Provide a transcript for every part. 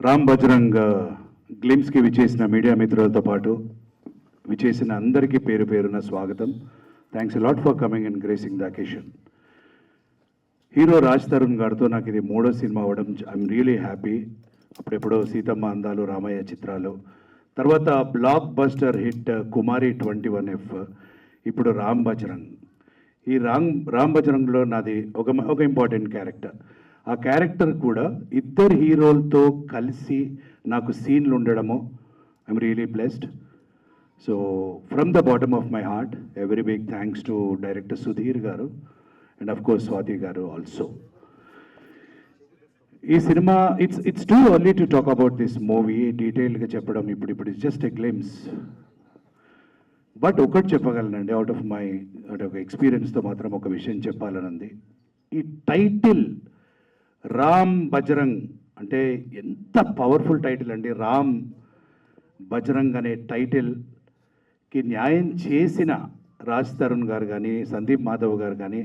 రామ్ బజరంగ్ గ్లిమ్స్కి విచ్చేసిన మీడియా మిత్రులతో పాటు విచ్చేసిన అందరికీ పేరు పేరున స్వాగతం. Thanks lot for coming and gracing the occasion. Hero Raj Tarun గారితో నాకు ఇది 3వ సినిమా అవ్వడం ఐఎమ్ రియలీ హ్యాపీ. అప్పుడెప్పుడో సీతమ్మ అందాలు, రామయ్య చిత్రాలు, తర్వాత బ్లాక్ బస్టర్ హిట్ కుమారి 21F, ఇప్పుడు రామ్ బజరంగ్. ఈ రామ్ బజరంగ్లో నాది ఒక ఇంపార్టెంట్ క్యారెక్టర్. ఆ క్యారెక్టర్ కూడా ఇద్దరు హీరోలతో కలిసి నాకు సీన్లు ఉండడము I'm really blessed. So from the bottom of my heart a very big thanks to director Sudheer గారు అండ్ అఫ్ కోర్స్ స్వాతి గారు ఆల్సో. ఈ cinema it's too early to talk about this movie, డీటెయిల్గా చెప్పడం ఇప్పుడు జస్ట్ ఎ గ్లిమ్స్. బట్ ఒకటి చెప్పగలనండి, out of my ఒక ఎక్స్పీరియన్స్తో మాత్రం ఒక విషయం చెప్పాలనుంది. ఈ టైటిల్ రామ్ బజరంగ్ అంటే ఎంత పవర్ఫుల్ టైటిల్ అండి. రామ్ బజరంగ్ అనే టైటిల్కి న్యాయం చేసిన రాజ్ తరుణ్ గారు కానీ, సందీప్ మాధవ్ గారు కానీ,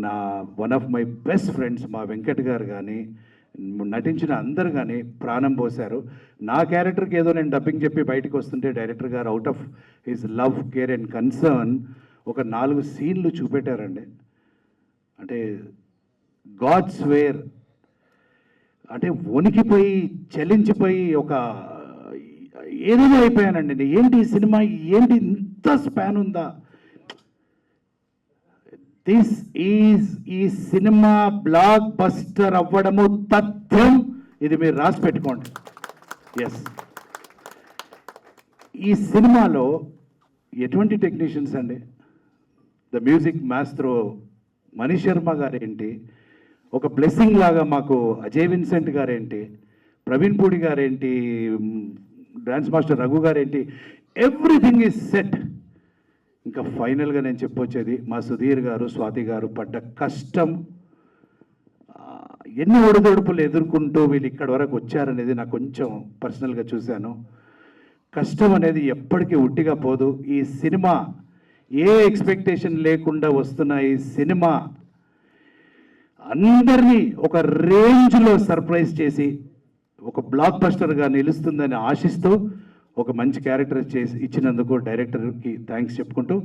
నా one of my best friends మా వెంకట్ గారు కానీ, నటించిన అందరు కానీ ప్రాణం పోశారు. నా క్యారెక్టర్కి ఏదో నేను డబ్బింగ్ చెప్పి బయటకు వస్తుంటే డైరెక్టర్ గారు out of his love, care and concern ఒక 4 సీన్లు చూపెట్టారండి. అంటే గాడ్స్ వేర్ అంటే వణికిపోయి చలించిపోయి ఒక ఏదేదో అయిపోయానండి. ఏంటి ఈ సినిమా, ఏంటి ఇంత స్పాన్ ఉందా? దిస్ ఈజ్ ఈ సినిమా బ్లాక్ బస్టర్ అవ్వడము తథ్యం. ఇది మీరు రాసి పెట్టుకోండి. ఎస్, ఈ సినిమాలో ఎటువంటి టెక్నీషియన్స్ అండి. The music maestro Manish Sharma గారేంటి, ఒక బ్లెస్సింగ్ లాగా మాకు అజయ్ విన్సెంట్ గారేంటి, ప్రవీణ్ పూడి గారేంటి, డాన్స్ మాస్టర్ రఘు గారేంటి, ఎవ్రీథింగ్ ఈజ్ సెట్. ఇంకా ఫైనల్గా నేను చెప్పొచ్చేది మా సుధీర్ గారు, స్వాతి గారు పడ్డ కష్టం, ఎన్ని ఒడిదొడుపులు ఎదుర్కొంటూ వీళ్ళు ఇక్కడి వరకు వచ్చారనేది నాకు కొంచెం పర్సనల్గా చూశాను. కష్టం అనేది ఎప్పటికీ ఉట్టిగా పోదు. ఈ సినిమా ఏ ఎక్స్పెక్టేషన్ లేకుండా వస్తున్న ఈ సినిమా అందరినీ ఒక రేంజ్లో సర్ప్రైజ్ చేసి ఒక బ్లాక్ బస్టర్గా నిలుస్తుందని ఆశిస్తూ ఒక మంచి క్యారెక్టర్ చేసి ఇచ్చినందుకు డైరెక్టర్కి థ్యాంక్స్ చెప్పుకుంటూ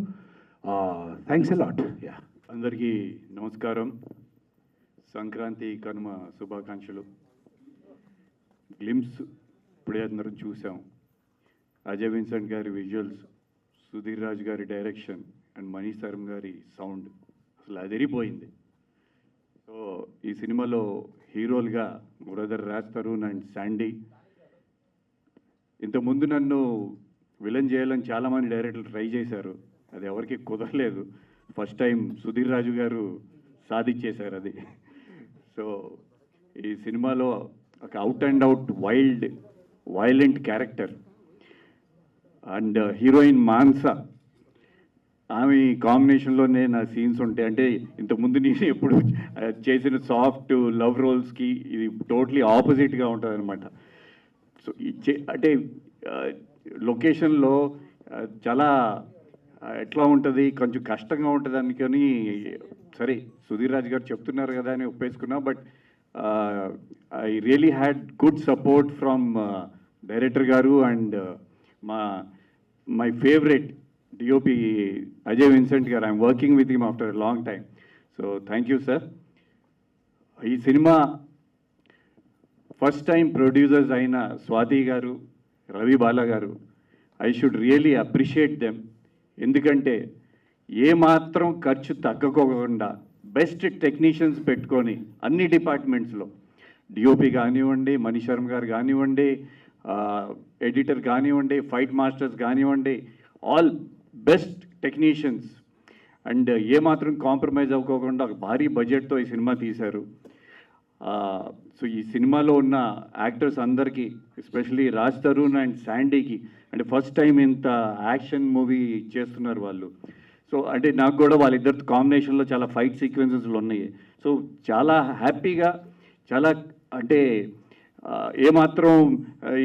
థ్యాంక్స్ ఎ లాట్. యా, అందరికీ నమస్కారం. సంక్రాంతి కనుమ శుభాకాంక్షలు. గ్లిమ్స్ ఇప్పుడే అందరం చూసాం. అజయ్ విన్సెంట్ గారి విజువల్స్, సుధీర్ రాజ్ గారి డైరెక్షన్ అండ్ మనీష్ శర్మ గారి సౌండ్ అసలు అదిరిపోయింది. సో ఈ సినిమాలో హీరోలుగా brother Raj Tarun and Sandy. ఇంతకుముందు నన్ను విలన్ చేయాలని చాలామంది డైరెక్టర్లు ట్రై చేశారు, అది ఎవరికి కుదరలేదు. ఫస్ట్ టైం సుధీర్ రాజు గారు సాధించేశారు అది. సో ఈ సినిమాలో ఒక out and out violent character and heroine Mansa, ఆమె కాంబినేషన్లోనే నా సీన్స్ ఉంటాయి. అంటే ఇంతకుముందు నేను ఎప్పుడు చేసిన సాఫ్ట్ లవ్ రోల్స్కి ఇది టోటలీ ఆపోజిట్గా ఉంటుంది అనమాట. సో అంటే లొకేషన్లో చాలా ఎట్లా ఉంటుంది, కొంచెం కష్టంగా ఉంటుంది అనుకొని సరే సుధీర్ రాజ్ గారు చెప్తున్నారు కదా అని ఒప్పేసుకున్నా. But I really had good support from director గారు and my favourite DOP Ajay Vincent గారు. I'm working with him after long time. So thank you sir. ఈ సినిమా ఫస్ట్ టైం ప్రొడ్యూసర్స్ అయిన స్వాతి గారు, రవి బాలా గారు, I should really appreciate them. ఎందుకంటే ఏమాత్రం ఖర్చు తగ్గకోకుండా best technicians పెట్టుకొని అన్ని డిపార్ట్మెంట్స్లో డిఓపి కానివ్వండి, మనీష్ శర్మ గారు కానివ్వండి, ఎడిటర్ కానివ్వండి, ఫైట్ మాస్టర్స్ కానివ్వండి, ఆల్ బెస్ట్ టెక్నీషియన్స్ అండ్ ఏమాత్రం కాంప్రమైజ్ అవ్వకోకుండా ఒక భారీ బడ్జెట్తో ఈ సినిమా తీశారు. సో ఈ సినిమాలో ఉన్న యాక్టర్స్ అందరికీ, ఎస్పెషలీ రాజ్ తరుణ్ అండ్ శాండీకి, అంటే ఫస్ట్ టైం ఇంత యాక్షన్ మూవీ చేస్తున్నారు వాళ్ళు. సో అంటే నాకు కూడా వాళ్ళిద్దరు కాంబినేషన్లో చాలా ఫైట్ సీక్వెన్సెస్లు ఉన్నాయి. సో చాలా హ్యాపీగా, చాలా అంటే ఏమాత్రం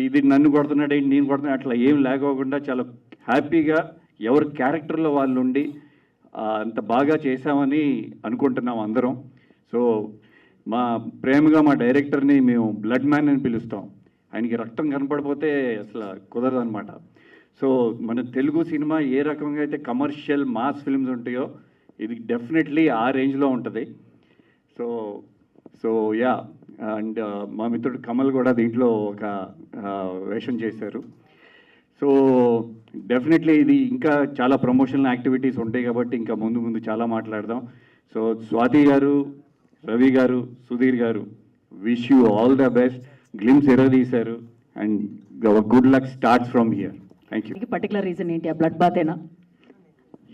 ఇది నన్ను కొడుతున్నాడు నేను కొడుతున్నా అట్లా ఏం లేకోకుండా చాలా హ్యాపీగా ఎవరి క్యారెక్టర్లో వాళ్ళు ఉండి అంత బాగా చేశామని అనుకుంటున్నాం అందరం. సో మా ప్రేమగా మా డైరెక్టర్ని మేము బ్లడ్ మ్యాన్ అని పిలుస్తాం. ఆయనకి రక్తం కనపడిపోతే అసలు కుదరదనమాట. సో మన తెలుగు సినిమా ఏ రకంగా అయితే కమర్షియల్ మాస్ ఫిల్మ్స్ ఉంటాయో ఇది డెఫినెట్లీ ఆ రేంజ్లో ఉంటుంది. సో సో యా, అండ్ మా మిత్రుడు కమల్ కూడా దీంట్లో ఒక వేషం చేశారు. సో డెఫినెట్లీ ఇది ఇంకా చాలా ప్రమోషనల్ యాక్టివిటీస్ ఉంటాయి కాబట్టి ఇంకా ముందు ముందు చాలా మాట్లాడదాం. సో స్వాతి గారు, రవి గారు, సుధీర్ గారు, wish you all the best. Glimpse ఎరదీశారు and good luck starts from here. Thank you. Particular reason ఏంటి? ఆ బ్లడ్ బాతేనా?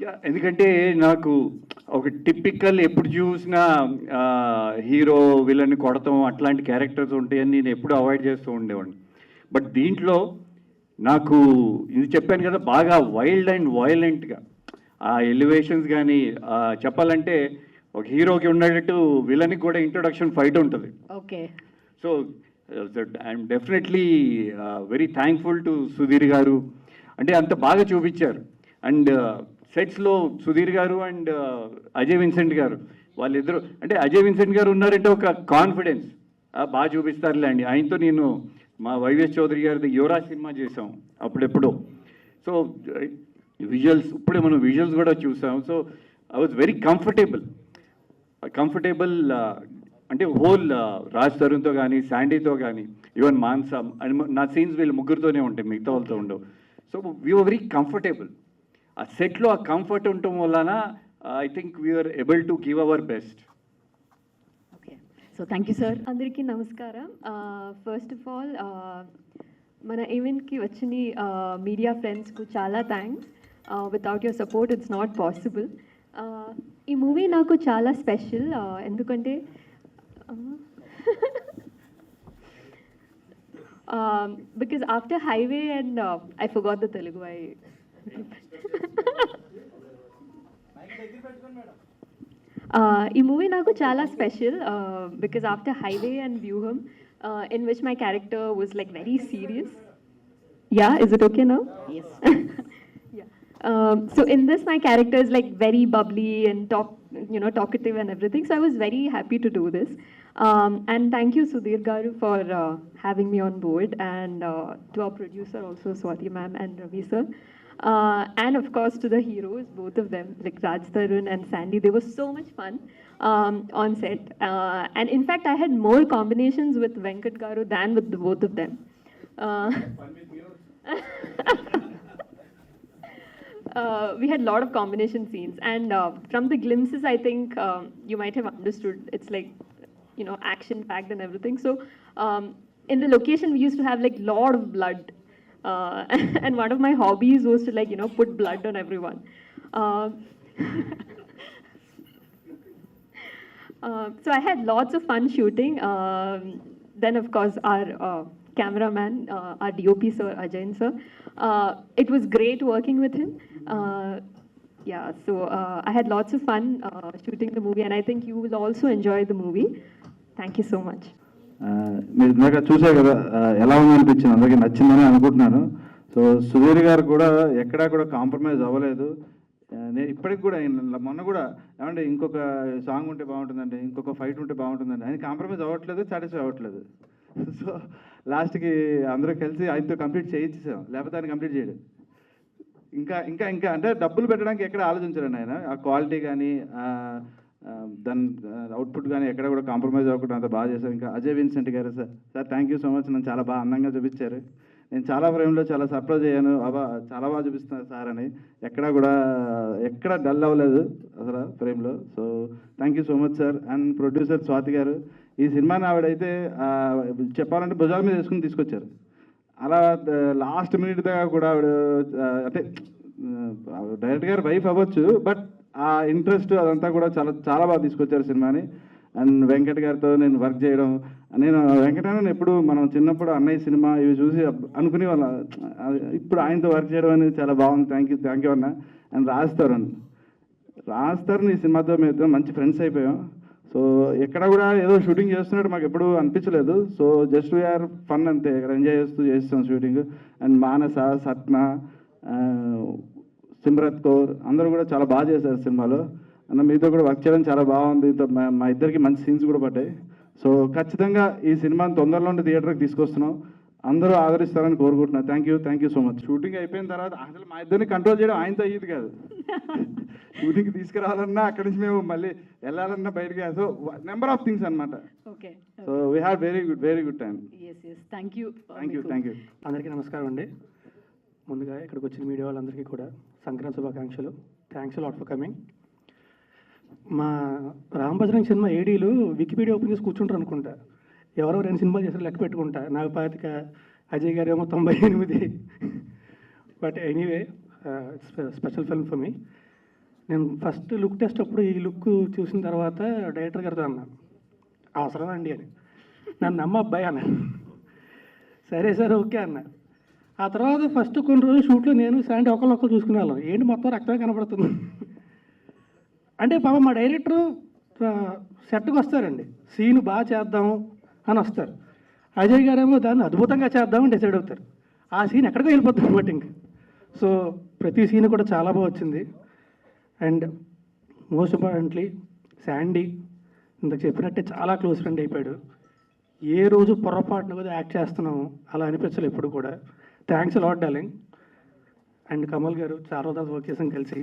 యా, ఎందుకంటే నాకు ఒక టిపికల్ ఎప్పుడు చూసినా హీరో విలన్ని కొడతాం అట్లాంటి క్యారెక్టర్స్ ఉంటాయని నేను ఎప్పుడు అవాయిడ్ చేస్తూ ఉండేవాడిని. బట్ దీంట్లో నాకు ఇది చెప్పాను కదా, బాగా వైల్డ్ అండ్ వైలెంట్గా ఆ ఎలివేషన్స్ కానీ చెప్పాలంటే ఒక హీరోకి ఉన్నట్టు విలన్కి కూడా ఇంట్రొడక్షన్ ఫైట్ ఉంటుంది. Okay. So I'm definitely very thankful to Sudheer గారు. అంటే అంత బాగా చూపించారు. అండ్ సెట్స్లో సుధీర్ గారు అండ్ అజయ్ విన్సెంట్ గారు వాళ్ళిద్దరు, అంటే అజయ్ విన్సెంట్ గారు ఉన్నారంటే ఒక కాన్ఫిడెన్స్ బాగా చూపిస్తారులే అండి. ఆయనతో నేను మా వైవిఎస్ చౌదరి గారిది యువరాజ్ సినిమా చేసాం అప్పుడెప్పుడో. సో విజువల్స్ ఇప్పుడే మనం విజువల్స్ కూడా చూసాం. So I was very comfortable అంటే హోల్ రాజ్ తరుణ్తో కానీ శాండీతో కానీ ఈవెన్ మాన్సా నా సీన్స్ వీళ్ళు ముగ్గురితోనే ఉంటాయి, మిగతా వాళ్ళతో ఉండవు. So we were very comfortable. ఆ సెట్లో ఆ కంఫర్ట్ ఉండటం వలన I think we are able to give our best. Okay. So thank you sir. అందరికీ నమస్కారం. ఫస్ట్ ఆఫ్ ఆల్ మన ఈవెంట్కి వచ్చిన మీడియా ఫ్రెండ్స్కు చాలా thanks. Without your support it's not possible. ఈ మూవీ నాకు చాలా స్పెషల్ ఎందుకంటే because after highway and I forgot the Telugu ఈ మూవీ నాకు చాలా special because after highway and వ్యూహం in which my character was like very serious. Yeah, is it okay now? Yes. Yeah. So in this my character is like very bubbly and talkative and everything. So I was very happy to do this. And thank you Sudhir Garu for having me on board, and to our producer also Swati ma'am and Ravi sir. And of course to the heroes, both of them, like Raj Tarun and Sandy. They were so much fun on set. And in fact, I had more combinations with Venkat Garu than with the both of them. We had a lot of combination scenes. And from the glimpses, I think you might have understood. It's like, action-packed and everything. So in the location, we used to have like lot of blood. And one of my hobbies was to put blood on everyone. So I had lots of fun shooting. Then of course our cameraman, our DOP sir, Ajayan sir. It was great working with him. So I had lots of fun shooting the movie, and I think you will also enjoy the movie. Thank you so much. మీరు ఇందాక చూసే కదా ఎలా ఉందనిపించింది, అందరికీ నచ్చిందని అనుకుంటున్నాను. So Sudheer గారు కూడా ఎక్కడా కూడా కాంప్రమైజ్ అవ్వలేదు. నేను ఇప్పటికి కూడా మొన్న కూడా ఏమంటే ఇంకొక సాంగ్ ఉంటే బాగుంటుందండి, ఇంకొక ఫైట్ ఉంటే బాగుంటుందండి, ఆయన కాంప్రమైజ్ అవ్వట్లేదు, సాటిస్ఫై అవ్వట్లేదు. సో లాస్ట్కి అందరూ కలిసి ఆయనతో కంప్లీట్ చేయించేసాం, లేకపోతే ఆయన కంప్లీట్ చేయడు. ఇంకా ఇంకా ఇంకా అంటే డబ్బులు పెట్టడానికి ఎక్కడ ఆలోచించారండి ఆయన. ఆ క్వాలిటీ కానీ దాని అవుట్పుట్ కానీ ఎక్కడ కూడా కాంప్రమైజ్ అవ్వకుండా అంత బాగా చేశారు. ఇంకా అజయ్ విన్సెంట్ గారు sir thank you so much. నన్ను చాలా బాగా అందంగా చూపించారు. నేను చాలా ఫ్రేమ్లో చాలా సర్ప్రైజ్ అయ్యాను, చాలా బాగా చూపిస్తున్నారు సార్ అని. ఎక్కడ డల్ అవ్వలేదు అసలు ఫ్రేమ్లో. So thank you so much sir. And producer Swathi గారు, ఈ సినిమాని ఆవిడైతే చెప్పాలంటే భుజాల మీద వేసుకుని తీసుకొచ్చారు. అలా లాస్ట్ మినిట్ దాకా కూడా ఆవిడ అంటే డైరెక్టర్ గారు వైఫ్ అవ్వచ్చు, బట్ ఆ ఇంట్రెస్ట్ అదంతా కూడా చాలా చాలా బాగా తీసుకొచ్చారు సినిమాని. అండ్ వెంకట్ గారితో నేను వర్క్ చేయడం, నేను వెంకటన్న ఎప్పుడు మనం చిన్నప్పుడు అన్నయ్య సినిమా ఇవి చూసి అనుకునే వాళ్ళ, ఇప్పుడు ఆయనతో వర్క్ చేయడం అనేది చాలా బాగుంది. థ్యాంక్ యూ అన్న. అండ్ రాజ్ తరుణ్ ఈ సినిమాతో మేము మంచి ఫ్రెండ్స్ అయిపోయాం. సో ఎక్కడ కూడా ఏదో షూటింగ్ చేస్తున్నట్టు మాకు ఎప్పుడు అనిపించలేదు. సో జస్ట్ వీఆర్ ఫన్ అంతే, ఇక్కడ ఎంజాయ్ చేస్తాం షూటింగ్. అండ్ మానస, సట్న, సిమ్రత్ కౌర్ అందరూ కూడా చాలా బాగా చేశారు సినిమాలో. అన్న మీతో కూడా వర్క్ చేయడం చాలా బాగుంది. మా ఇద్దరికి మంచి సీన్స్ కూడా పడ్డాయి. సో ఖచ్చితంగా ఈ సినిమాని తొందరలోనే థియేటర్కి తీసుకొస్తున్నాం. అందరూ ఆదరిస్తారని కోరుకుంటున్నాను. Thank you so much. Shooting అయిపోయిన తర్వాత అసలు మా ఇద్దరిని కంట్రోల్ చేయడం ఆయనతో అయ్యేది కాదు. షూటింగ్కి తీసుకురావాలన్నా అక్కడి నుంచి మేము మళ్ళీ వెళ్ళాలన్నా బయటకి, సో నెంబర్ ఆఫ్ థింగ్స్ అనమాట. Okay. So we have very good time. Yes thank you. Thank you. అందరికీ నమస్కారం అండి. ముందుగా ఇక్కడికి వచ్చిన మీడియా వాళ్ళందరికీ కూడా సంక్రాంతి శుభాకాంక్షలు. Thanks lot for coming. మా రామ్ బజరంగ్ సినిమా ఏడీలు వికీపీడియా ఓపెన్ చేసి కూర్చుంటారు అనుకుంటా. ఎవరో 2 సినిమాలు చేసారు లెక్క పెట్టుకుంటా. నాకు 25, అజయ్ గారు ఏమో 98. But anyway special film for me. నేను ఫస్ట్ లుక్ టెస్ట్ అప్పుడు ఈ లుక్ చూసిన తర్వాత డైరెక్టర్ గారితో అన్నాను, అవసరం అండి అని. నన్ను నమ్మ అబ్బాయి అన్నాను. సరే సరే ఓకే అన్న. ఆ తర్వాత ఫస్ట్ కొన్ని రోజులు షూట్లో నేను శాండీ ఒకళ్ళు చూసుకునే వాళ్ళం. ఏంటి మొత్తం రక్తమే కనపడుతుంది అంటే పాపం మా డైరెక్టరు సెట్కి వస్తారండి, సీన్ బాగా చేద్దాము అని వస్తారు. అజయ్ గారేమో దాన్ని అద్భుతంగా చేద్దామని డిసైడ్ అవుతారు. ఆ సీన్ ఎక్కడికో వెళ్ళిపోతుంది అనమాట ఇంక. సో ప్రతి సీన్ కూడా చాలా బాగా వచ్చింది. అండ్ మోస్ట్ ఇంపార్టెంట్లీ శాండీ ఇంతకు చెప్పినట్టే చాలా క్లోజ్ ఫ్రెండ్ అయిపోయాడు. ఏ రోజు పొరపాటున కూడా యాక్ట్ చేస్తున్నాము అలా అనిపించలేదు ఎప్పుడు కూడా. Thanks lot darling. And Kamal గారు చాలా రోజులు వర్క్ చేసాం కలిసి.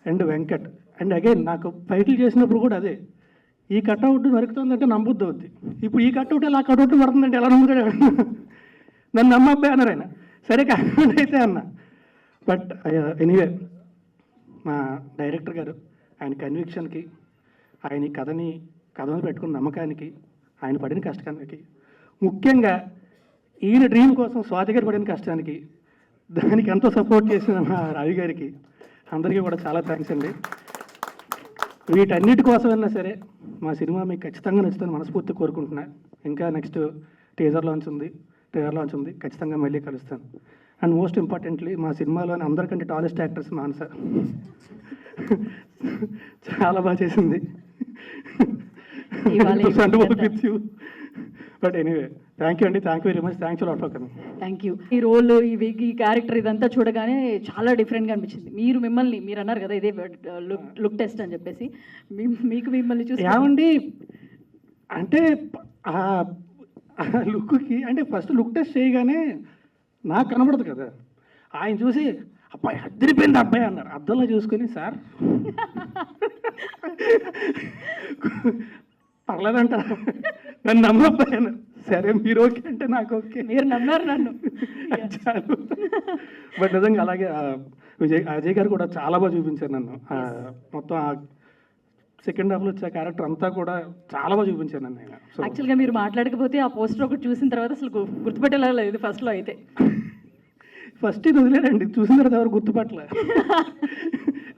అండ్ వెంకట్. అండ్ అగైన్ నాకు ఫైట్లు చేసినప్పుడు కూడా అదే, ఈ కట్అవుట్ నరుకుతుందంటే నమ్మొద్దు అవుద్ది. ఇప్పుడు ఈ కట్అవుట్ ఎలా కట్అవుట్ పడుతుందంటే ఎలా నమ్ముతాడు? నన్ను నమ్మబ్బాయి అన్నారు ఆయన. సరే కట్అవుట్ అయితే అన్న. బట్ ఎనీవే మా డైరెక్టర్ గారు ఆయన కన్విక్షన్కి, ఆయన ఈ కథను పెట్టుకున్న నమ్మకానికి, ఆయన పడిన కష్టానికి, ముఖ్యంగా ఈయన డ్రీమ్ కోసం స్వాతి గారు పడిన కష్టానికి, దానికి ఎంతో సపోర్ట్ చేసిన మా రవి గారికి అందరికీ కూడా చాలా థ్యాంక్స్ అండి. వీటన్నిటి కోసమైనా సరే మా సినిమా మీకు ఖచ్చితంగా నచ్చుతుందని మనస్ఫూర్తిగా కోరుకుంటున్నా. ఇంకా నెక్స్ట్ ట్రైలర్ లాంచ్ ఉంది, ఖచ్చితంగా మళ్ళీ కలుస్తాను. అండ్ మోస్ట్ ఇంపార్టెంట్లీ మా సినిమాలోని అందరికంటే టాలెస్ట్ యాక్టర్స్ మానస చాలా బాగా చేసింది. బట్ ఎనీవే థ్యాంక్ యూ అండి. Thank you very much. Thanks lot for coming. Thank you. ఈ రోల్, ఈ క్యారెక్టర్ ఇదంతా చూడగానే చాలా డిఫరెంట్గా అనిపించింది. మీరు అన్నారు కదా ఇదే లుక్ టెస్ట్ అని చెప్పేసి, మీకు మిమ్మల్ని చూసి ఏమండి అంటే ఆ లుక్కి అంటే ఫస్ట్ లుక్ టెస్ట్ చేయగానే నాకు కనబడదు కదా, ఆయన చూసి అబ్బాయి అద్దరిపోయింది అబ్బాయి అన్నారు. అద్దంలో చూసుకొని సార్ పర్లేదంట, నన్ను నమ్మబ్బాయి అన్నారు. సరే మీరు ఓకే అంటే నాకు ఓకే, మీరు నమ్మారు నన్ను చాలు. బట్ నిజంగా అలాగే అజయ్ గారు కూడా చాలా బాగా చూపించారు నన్ను. మొత్తం సెకండ్ హాఫ్లో వచ్చే క్యారెక్టర్ అంతా కూడా చాలా బాగా చూపించారు నన్ను ఆయన. సో యాక్చువల్గా మీరు మాట్లాడకపోతే ఆ పోస్టర్ ఒకటి చూసిన తర్వాత అసలు గుర్తుపెట్టేలా లేదు ఫస్ట్లో అయితే. ఫస్ట్ ఇది వదిలేరండి, చూసిన తర్వాత ఎవరు గుర్తుపట్టలే.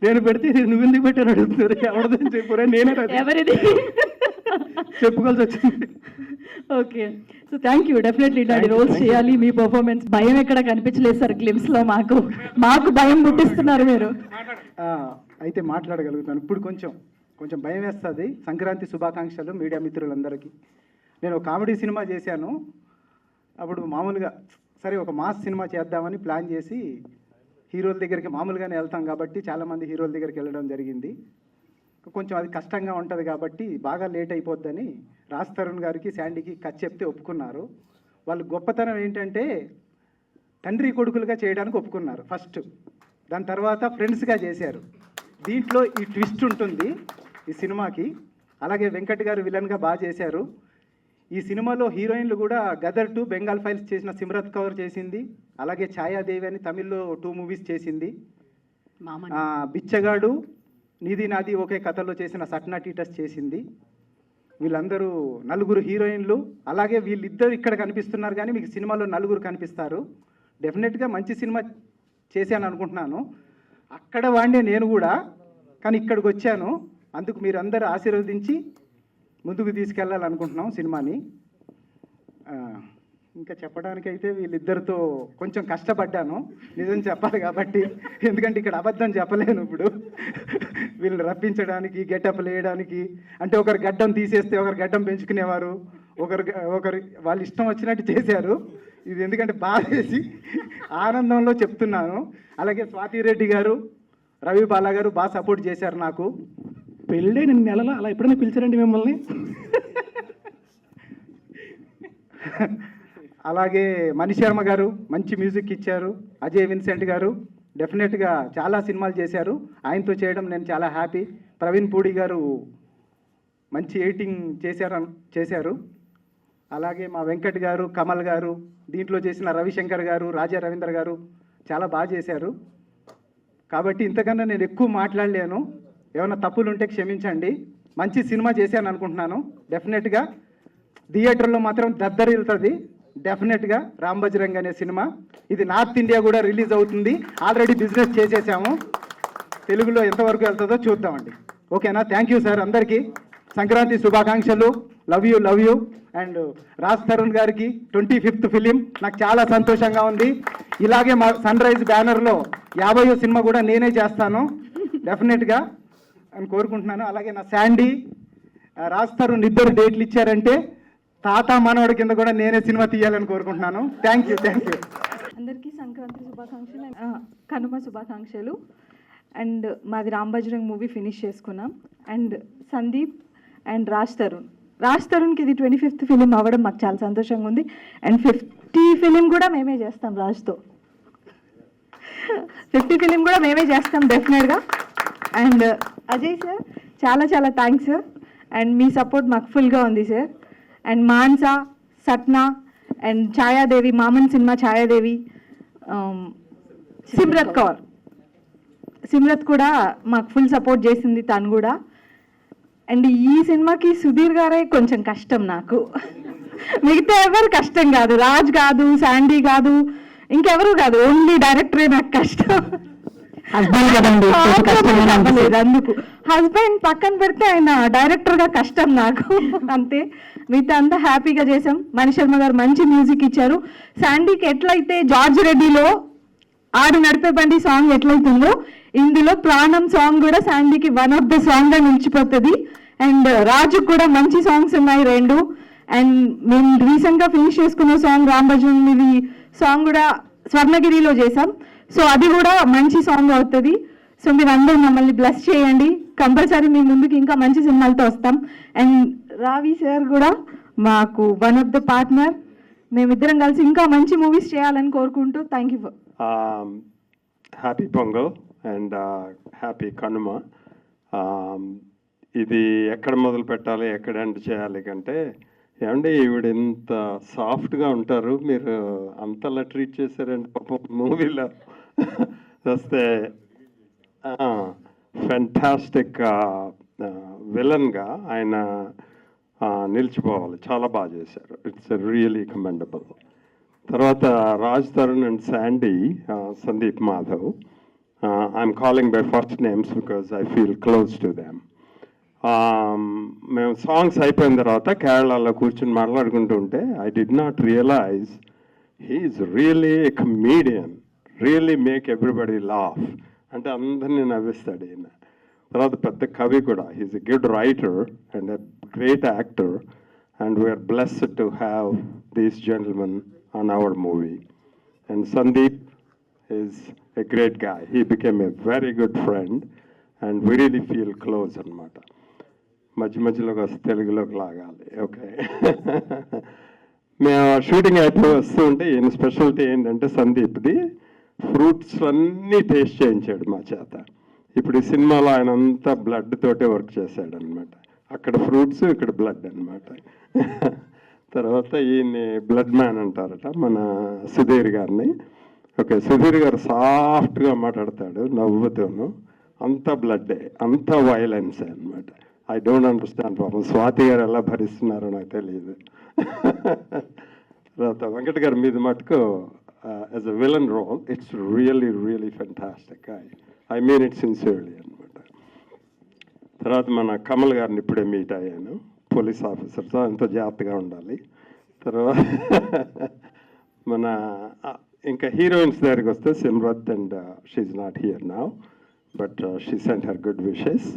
నేను పెడితే ఇది నువ్వు ఎందుకు పెట్టాను అడుగుతున్నారు. ఎవరిదని చెప్పురా, నేనే ఎవరిది చెప్పుకోవాల్సి వచ్చింది. Okay. So thank you. Definitely ఇలాంటి రోల్స్ చేయాలి. మీ పర్ఫార్మెన్స్ భయం ఎక్కడ కనిపించలేదు సార్ గ్లిమ్స్లో. మాకు భయం పుట్టిస్తున్నారు మీరు. అయితే మాట్లాడగలుగుతాను. ఇప్పుడు కొంచెం భయం వేస్తుంది. సంక్రాంతి శుభాకాంక్షలు మీడియా మిత్రులందరికీ. నేను ఒక కామెడీ సినిమా చేశాను. అప్పుడు మామూలుగా సరే ఒక మాస్ సినిమా చేద్దామని ప్లాన్ చేసి హీరోల దగ్గరికి మామూలుగానే వెళ్తాం కాబట్టి చాలామంది హీరోల దగ్గరికి వెళ్ళడం జరిగింది. కొంచెం అది కష్టంగా ఉంటుంది కాబట్టి బాగా లేట్ అయిపోద్దని రాజ్ తరుణ్ గారికి, శాండీకి కథ చెప్తే ఒప్పుకున్నారు. వాళ్ళు గొప్పతనం ఏంటంటే తండ్రి కొడుకులుగా చేయడానికి ఒప్పుకున్నారు ఫస్ట్. దాని తర్వాత ఫ్రెండ్స్గా చేశారు. దీంట్లో ఈ ట్విస్ట్ ఉంటుంది ఈ సినిమాకి. అలాగే వెంకట్ గారు విలన్గా బాగా చేశారు. ఈ సినిమాలో హీరోయిన్లు కూడా గదర్ 2, బెంగాల్ ఫైల్స్ చేసిన సిమ్రత్ కౌర్ చేసింది. అలాగే ఛాయాదేవి అని తమిళ్లో 2 మూవీస్ చేసింది. బిచ్చగాడు, నీది నాది ఒకే కథలో చేసిన సట్నా టీటస్ చేసింది. వీళ్ళందరూ 4 హీరోయిన్లు. అలాగే వీళ్ళిద్దరు ఇక్కడ కనిపిస్తున్నారు కానీ మీకు సినిమాలో 4 కనిపిస్తారు. డెఫినెట్గా మంచి సినిమా చేశాను అనుకుంటున్నాను. అక్కడ వాడినే నేను కూడా, కానీ ఇక్కడికి వచ్చాను. అందుకు మీరు అందరూ ఆశీర్వదించి ముందుకు తీసుకెళ్ళాలనుకుంటున్నాం సినిమాని. ఇంకా చెప్పడానికైతే వీళ్ళిద్దరితో కొంచెం కష్టపడ్డాను, నిజం చెప్పాలి కాబట్టి. ఎందుకంటే ఇక్కడ అబద్ధం చెప్పలేను. ఇప్పుడు వీళ్ళని రప్పించడానికి, గెటప్లు వేయడానికి, అంటే ఒకరు గడ్డం తీసేస్తే ఒకరు గడ్డం పెంచుకునేవారు, ఒకరు వాళ్ళ ఇష్టం వచ్చినట్టు చేశారు. ఇది ఎందుకంటే బాధేసి ఆనందంలో చెప్తున్నాను. అలాగే స్వాతి రెడ్డి గారు, రవి బాలా గారు బాగా సపోర్ట్ చేశారు నాకు. పెళ్ళే నేను నెలలో అలా ఎప్పుడైనా పిలిచారండి మిమ్మల్ని? అలాగే మణిశర్మ గారు మంచి మ్యూజిక్ ఇచ్చారు. అజయ్ విన్సెంట్ గారు డెఫినెట్గా చాలా సినిమాలు చేశారు, ఆయనతో చేయడం నేను చాలా హ్యాపీ. ప్రవీణ్ పూడి గారు మంచి ఎడిటింగ్ చేశారు. అలాగే మా వెంకట్ గారు, కమల్ గారు, దీంట్లో చేసిన రవిశంకర్ గారు, రాజా రవీంద్ర గారు చాలా బాగా చేశారు. కాబట్టి ఇంతకన్నా నేను ఎక్కువ మాట్లాడలేను, ఏమైనా తప్పులు ఉంటే క్షమించండి. మంచి సినిమా చేశాను అనుకుంటున్నాను. డెఫినెట్గా థియేటర్లో మాత్రం దద్దరిల్లుతుంది. డెఫినెట్గా రామ్ బజరంగ్ అనే సినిమా ఇది నార్త్ ఇండియా కూడా రిలీజ్ అవుతుంది. ఆల్రెడీ బిజినెస్ చేసేసాము, తెలుగులో ఎంతవరకు వెళ్తుందో చూద్దామండి. ఓకేనా? Thank you sir. అందరికీ సంక్రాంతి శుభాకాంక్షలు. Love you. And Raj Tarun గారికి 25th ఫిలిం నాకు చాలా సంతోషంగా ఉంది. ఇలాగే మా సన్ రైజ్ బ్యానర్లో 50వ సినిమా కూడా నేనే చేస్తాను డెఫినెట్గా అని కోరుకుంటున్నాను. అలాగే నా శాండీ, రాజ్ తరుణ్ ఇద్దరు డేట్లు ఇచ్చారంటే తాత మనవడి కింద కూడా నేనే సినిమా తీయాలని కోరుకుంటున్నాను. Thank you. అందరికీ సంక్రాంతి శుభాకాంక్షలు, కనుమ శుభాకాంక్షలు. అండ్ మాది రామ్ బజరంగ్ మూవీ ఫినిష్ చేసుకున్నాం. అండ్ సందీప్ అండ్ రాజ్ తరుణ్కి ఇది 25th ఫిలిం అవ్వడం మాకు చాలా సంతోషంగా ఉంది. అండ్ 50 ఫిలిం కూడా మేమే చేస్తాం రాజ్తో. 50 ఫిలిం కూడా మేమే చేస్తాం డెఫినెట్గా. అండ్ అజయ్ సార్ చాలా thanks sir. And me support మాకు ఫుల్గా ఉంది sir. And Mansa, Satna and Chhaya Devi, మామన్ cinema Chhaya Devi, Simrat కూడా మాకు ఫుల్ సపోర్ట్ చేసింది తను కూడా. అండ్ ఈ సినిమాకి సుధీర్ గారే కొంచెం కష్టం నాకు, మిగతా ఎవరు కష్టం కాదు, రాజ్ కాదు, శాండీ కాదు, ఇంకెవరు కాదు, ఓన్లీ డైరెక్టరే నాకు కష్టం. అందుకు హస్బెండ్ పక్కన పెడితే ఆయన డైరెక్టర్గా కష్టం నాకు, అంతే. మిగతా అంతా హ్యాపీగా చేసాం. మణిశర్మ గారు మంచి మ్యూజిక్ ఇచ్చారు. శాండీకి ఎట్లయితే జార్జ్ రెడ్డిలో ఆడు నడిపే బండి సాంగ్ ఎట్లయితుందో ఇందులో ప్రాణం సాంగ్ కూడా శాండీకి వన్ ఆఫ్ ద సాంగ్ గా నిలిచిపోతుంది. అండ్ రాజు కూడా మంచి సాంగ్స్ ఉన్నాయి 2. అండ్ మేము రీసెంట్ గా ఫినిష్ చేసుకున్న సాంగ్ రామ్ బజరంగ్ సాంగ్ కూడా స్వర్ణగిరిలో చేసాం. సో అది కూడా మంచి సాంగ్ అవుతుంది. సో మీరు అందరూ మమ్మల్ని బ్లెస్ చేయండి. కంపల్సరీ మీ ముందుకు ఇంకా మంచి సినిమాలతో వస్తాం. అండ్ రావి సార్ కూడా మాకు వన్ ఆఫ్ ద పార్ట్నర్. మేమిద్దరం కలిసి ఇంకా మంచి మూవీస్ చేయాలని కోరుకుంటూ thank you. Happy pongal and happy Kanuma. ఇది ఎక్కడ మొదలు పెట్టాలి, ఎక్కడ ఎండ్ చేయాలి కంటే, ఏమంటే ఈవిడ ఇంత సాఫ్ట్గా ఉంటారు, మీరు అంతలా ట్రీట్ చేశారండి పాపం మూవీలో వస్తే. ఫెంటాస్టిక్ విలన్గా ఆయన నిలిచిపోవాలి, చాలా బాగా చేశారు. It's really commendable. తర్వాత Raj Tarun and Sandy, Sandeep Madhav, I'm calling by first names because I feel close to them. మేము సాంగ్స్ అయిపోయిన తర్వాత కేరళలో కూర్చొని మాట్లాడుకుంటూ ఉంటే I did not realise he's really a comedian, really make everybody laugh. అంటే అందరినీ నవ్విస్తాడు ఈయన. తర్వాత పెద్ద కవి కూడా. He's a good writer and a great actor and we are blessed to have these gentlemen on our movie. And Sandeep is a great guy. He became a very good friend and we really feel close anamata. మధ్యలో తెలుగులోకి లాగాలి. Okay. మేము shooting అయిపోయి వస్తూ ఉంటే ఈయన speciality ఏంటంటే సందీప్ది fruits అన్నీ టేస్ట్ చేయించాడు మా చేత. ఇప్పుడు ఈ సినిమాలో ఆయన అంతా బ్లడ్ తోటే వర్క్ చేశాడు అనమాట. అక్కడ ఫ్రూట్స్, ఇక్కడ బ్లడ్ అనమాట. తర్వాత ఈయన్ని బ్లడ్ మ్యాన్ అంటారట మన సుధీర్ గారిని. ఓకే, సుధీర్ గారు సాఫ్ట్గా మాట్లాడతాడు నవ్వుతూను. అంత బ్లడ్డే, అంత వైలెన్సే అనమాట. ఐ డోంట్ అండర్స్టాండ్ పాపం స్వాతి గారు ఎలా భరిస్తున్నారో నాకు తెలియదు. తర్వాత వెంకట్ గారు మీద మటుకు as a villain role it's really fantastic. I mean it sincerely అనమాట. తర్వాత మన కమల్ గారిని ఇప్పుడే మీట్ అయ్యాను, పోలీస్ ఆఫీసర్తో, ఎంతో జాగ్రత్తగా ఉండాలి. తర్వాత మన ఇంకా హీరోయిన్స్ దగ్గరికి వస్తే Simrat and she's not here now but she sent her good wishes.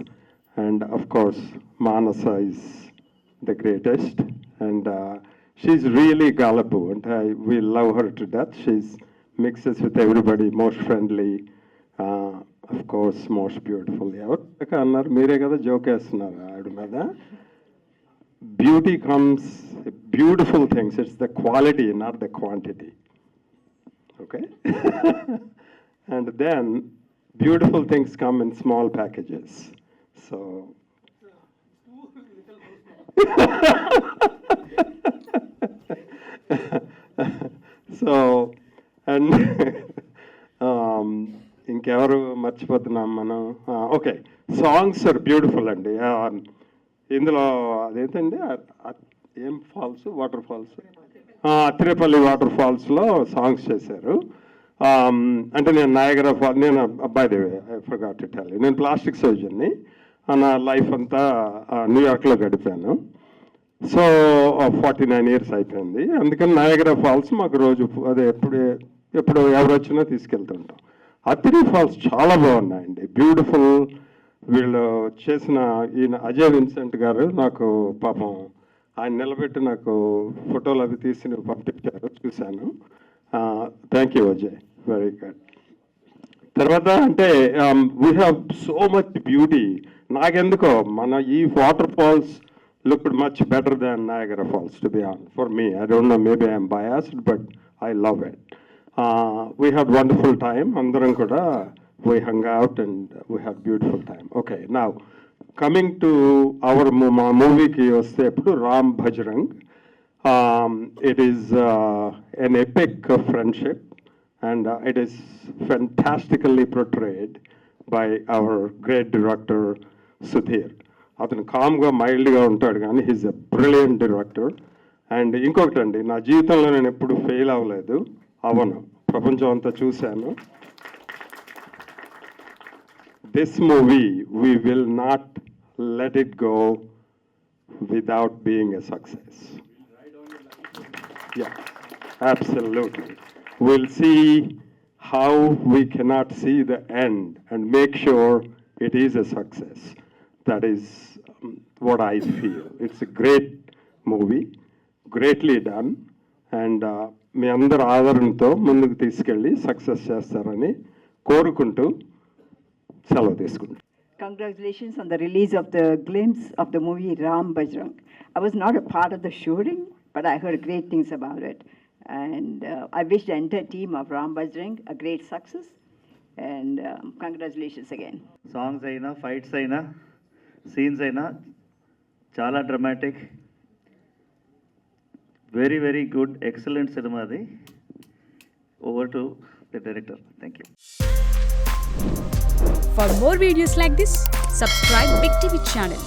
And of course Manasa is the greatest and she's really గాలపు. అంటే we love her to death. She's mixes with everybody, most friendly, of course most beautiful. ఎవరు అన్నారు? మీరే కదా joke వేస్తున్నారు ఆవిడ మీద. beauty comes, beautiful things, it's the quality, not the quantity. Okay? And then beautiful things come in small packages. So, so, and ఇంకెవరు మర్చిపోతున్నాం మనం. ఓకే, సాంగ్స్ ఆర్ బ్యూటిఫుల్ అండి. ఇందులో అదేంటండి, ఏం falls, water falls, Athirappilly water ఫాల్స్లో సాంగ్స్ చేశారు. అంటే నేను నయాగరా ఫాల్, నేను అబ్బాయి దేవి, I forgot to tell you, నేను ప్లాస్టిక్ సర్జన్ని. నా లైఫ్ అంతా న్యూయార్క్లో గడిపాను. సో 49 years అయిపోయింది. అందుకని నయాగరా ఫాల్స్ మాకు రోజు అదే ఎప్పుడు ఎవరు వచ్చినా తీసుకెళ్తుంటాం. అత్తిరి ఫాల్స్ చాలా బాగున్నాయండి, బ్యూటిఫుల్. వీళ్ళు చేసిన ఈయన అజయ్ విన్సెంట్ గారు నాకు పాపం ఆయన నిలబెట్టి నాకు ఫోటోలు అవి తీసి పంపించారు, చూశాను. Thank you Ajay, very good. తర్వాత అంటే we have so much beauty. నాకెందుకో మన ఈ waterfalls looked much better than Niagara Falls, to be honest, for me. I don't know, maybe I'm biased, but I love it. We had wonderful time. Andaram kuda, we hung out and we had beautiful time. Okay, now, coming to our movie ki vaste ippudu Ram Bajrang. It is an epic friendship, and it is fantastically portrayed by our great director, Sudhir. అతను కామ్గా మైల్డ్గా ఉంటాడు, కానీ he's a brilliant director. And ఇంకొకటి అండి, నా జీవితంలో నేను ఎప్పుడు ఫెయిల్ అవ్వలేదు, అవను, ప్రపంచం అంతా చూశాను. This movie we will not let it go without being a success. Yeah, absolutely. We'll see how we cannot see the end and make sure it is a success. That is what I feel. It's a great movie, greatly done, and మీ అందరి ఆదరణతో ముందుకు తీసుకెళ్ళి success చేస్తారని కోరుకుంటూ సెలవు తీసుకుంటాం. Congratulations on the release of the glimpse of the movie Ram Bajrang. I was not a part of the shooting, but I heard great things about it. And I wish the entire team of Ram Bajrang a great success. And congratulations again. Songs అయినా, fights అయినా, scenes అయినా చాలా dramatic, very very good, excellent cinema అది. Over to the director. Thank you. For more videos like this, subscribe Big TV channel.